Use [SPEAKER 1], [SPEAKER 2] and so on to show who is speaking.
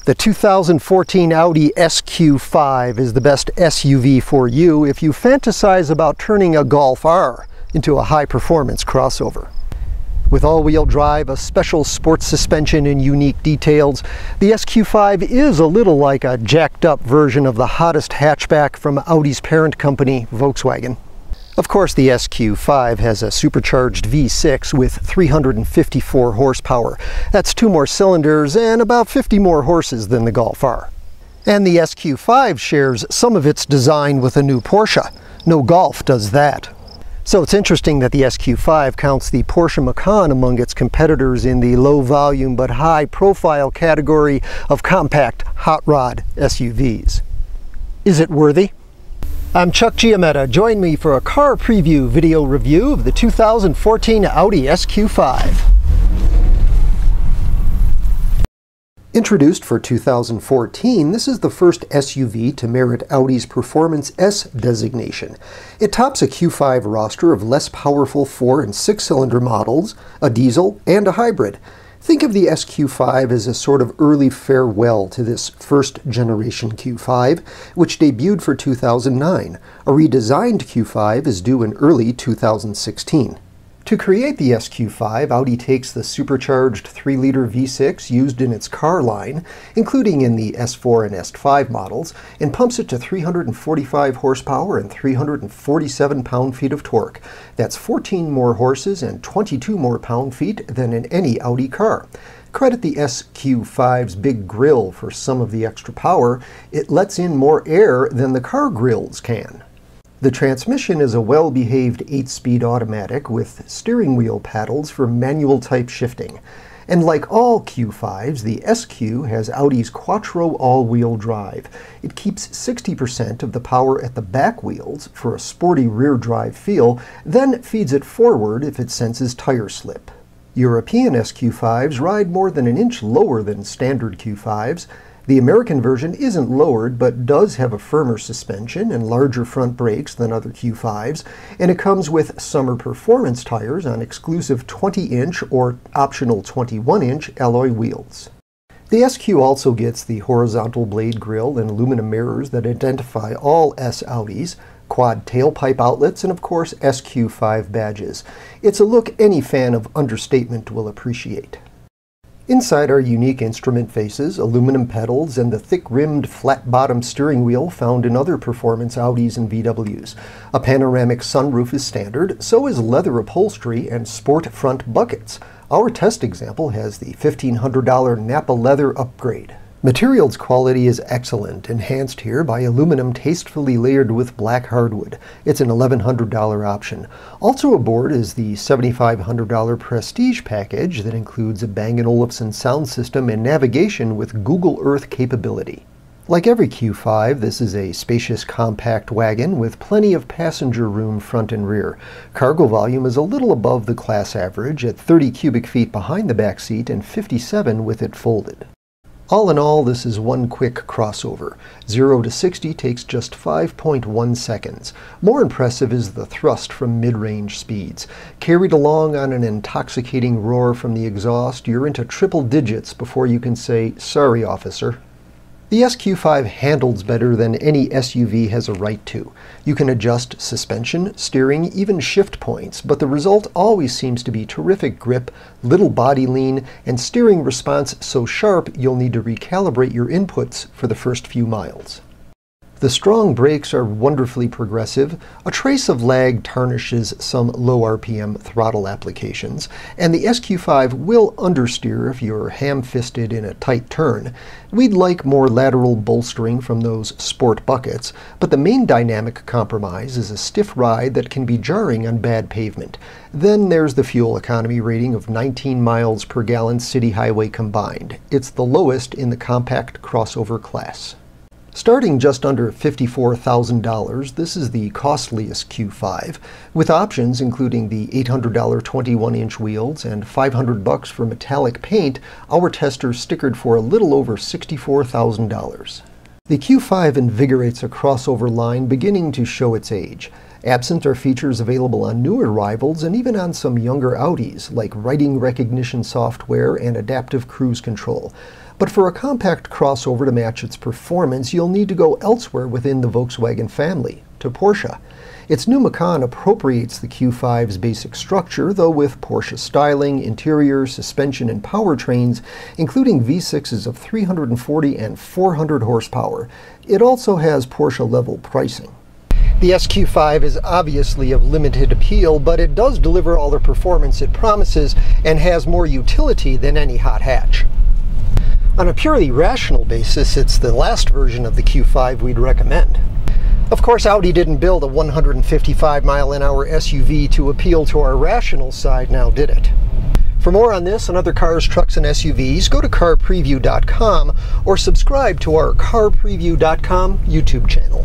[SPEAKER 1] The 2014 Audi SQ5 is the best SUV for you if you fantasize about turning a Golf R into a high-performance crossover. With all-wheel drive, a special sports suspension, and unique details, the SQ5 is a little like a jacked-up version of the hottest hatchback from Audi's parent company, Volkswagen. Of course, the SQ5 has a supercharged V6 with 354 horsepower. That's 2 more cylinders and about 50 more horses than the Golf R. And the SQ5 shares some of its design with a new Porsche. No Golf does that. So it's interesting that the SQ5 counts the Porsche Macan among its competitors in the low-volume but high-profile category of compact hot rod SUVs. Is it worthy? I'm Chuck Giametta. Join me for a car preview video review of the 2014 Audi SQ5. Introduced for 2014, this is the first SUV to merit Audi's Performance S designation. It tops a Q5 roster of less powerful 4- and 6-cylinder models, a diesel, and a hybrid. Think of the SQ5 as a sort of early farewell to this first-generation Q5, which debuted for 2009. A redesigned Q5 is due in early 2016. To create the SQ5, Audi takes the supercharged 3-liter V6 used in its car line, including in the S4 and S5 models, and pumps it to 345 horsepower and 347 pound-feet of torque. That's 14 more horses and 22 more pound-feet than in any Audi car. Credit the SQ5's big grille for some of the extra power. It lets in more air than the car grilles can. The transmission is a well-behaved 8-speed automatic with steering wheel paddles for manual-type shifting. And like all Q5s, the SQ has Audi's Quattro all-wheel drive. It keeps 60% of the power at the back wheels for a sporty rear-drive feel, then feeds it forward if it senses tire slip. European SQ5s ride more than an inch lower than standard Q5s. The American version isn't lowered, but does have a firmer suspension and larger front brakes than other Q5s, and it comes with summer performance tires on exclusive 20-inch or optional 21-inch alloy wheels. The SQ also gets the horizontal blade grille and aluminum mirrors that identify all S Audis, quad tailpipe outlets, and of course SQ5 badges. It's a look any fan of understatement will appreciate. Inside are unique instrument faces, aluminum pedals, and the thick-rimmed, flat-bottom steering wheel found in other performance Audis and VWs. A panoramic sunroof is standard, so is leather upholstery and sport front buckets. Our test example has the $1,500 Napa leather upgrade. Materials quality is excellent, enhanced here by aluminum tastefully layered with black hardwood. It's an $1,100 option. Also aboard is the $7,500 Prestige package that includes a Bang & Olufsen sound system and navigation with Google Earth capability. Like every Q5, this is a spacious compact wagon with plenty of passenger room front and rear. Cargo volume is a little above the class average at 30 cubic feet behind the back seat and 57 with it folded. All in all, this is one quick crossover. 0 to 60 takes just 5.1 seconds. More impressive is the thrust from mid-range speeds. Carried along on an intoxicating roar from the exhaust, you're into triple digits before you can say, "Sorry, officer." The SQ5 handles better than any SUV has a right to. You can adjust suspension, steering, even shift points, but the result always seems to be terrific grip, little body lean, and steering response so sharp you'll need to recalibrate your inputs for the first few miles. The strong brakes are wonderfully progressive. A trace of lag tarnishes some low RPM throttle applications, and the SQ5 will understeer if you're ham-fisted in a tight turn. We'd like more lateral bolstering from those sport buckets, but the main dynamic compromise is a stiff ride that can be jarring on bad pavement. Then there's the fuel economy rating of 19 miles per gallon city highway combined. It's the lowest in the compact crossover class. Starting just under $54,000, this is the costliest Q5, with options including the $800 21-inch wheels and $500 for metallic paint. Our testers stickered for a little over $64,000. The Q5 invigorates a crossover line beginning to show its age. Absent are features available on newer rivals and even on some younger Audis, like writing recognition software and adaptive cruise control. But for a compact crossover to match its performance, you'll need to go elsewhere within the Volkswagen family, to Porsche. Its new Macan appropriates the Q5's basic structure, though with Porsche styling, interior, suspension, and powertrains, including V6s of 340 and 400 horsepower. It also has Porsche-level pricing. The SQ5 is obviously of limited appeal, but it does deliver all the performance it promises and has more utility than any hot hatch. On a purely rational basis, it's the last version of the Q5 we'd recommend. Of course, Audi didn't build a 155-mile-an-hour SUV to appeal to our rational side, now did it? For more on this and other cars, trucks, and SUVs, go to carpreview.com or subscribe to our carpreview.com YouTube channel.